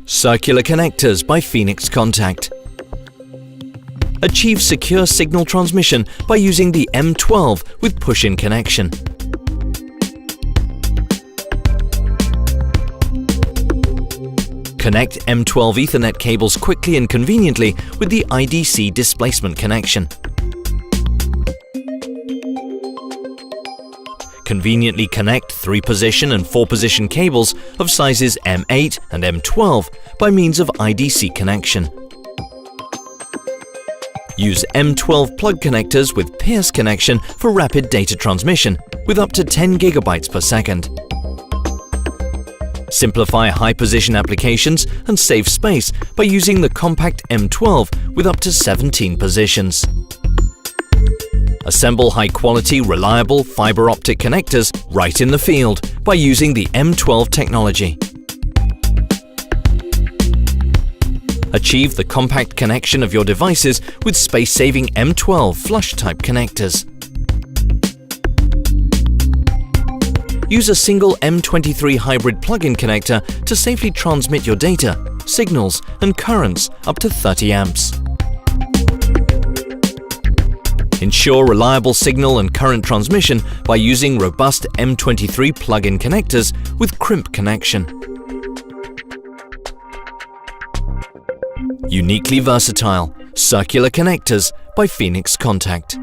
Circular connectors by PHOENIX Contact. Achieve secure signal transmission by using the M12 with push-in connection. Connect M12 Ethernet cables quickly and conveniently with the IDC displacement connection. Conveniently connect 3-position and 4-position cables of sizes M8 and M12 by means of IDC connection. Use M12 plug connectors with Pierce connection for rapid data transmission with up to 10 GB per second. Simplify high-position applications and save space by using the compact M12 with up to 17 positions. Assemble high-quality, reliable fiber optic connectors right in the field by using the M12 technology. Achieve the compact connection of your devices with space-saving M12 flush-type connectors. Use a single M23 hybrid plug-in connector to safely transmit your data, signals and currents up to 30 amps. Ensure reliable signal and current transmission by using robust M23 plug-in connectors with crimp connection. Uniquely versatile, circular connectors by PHOENIX Contact.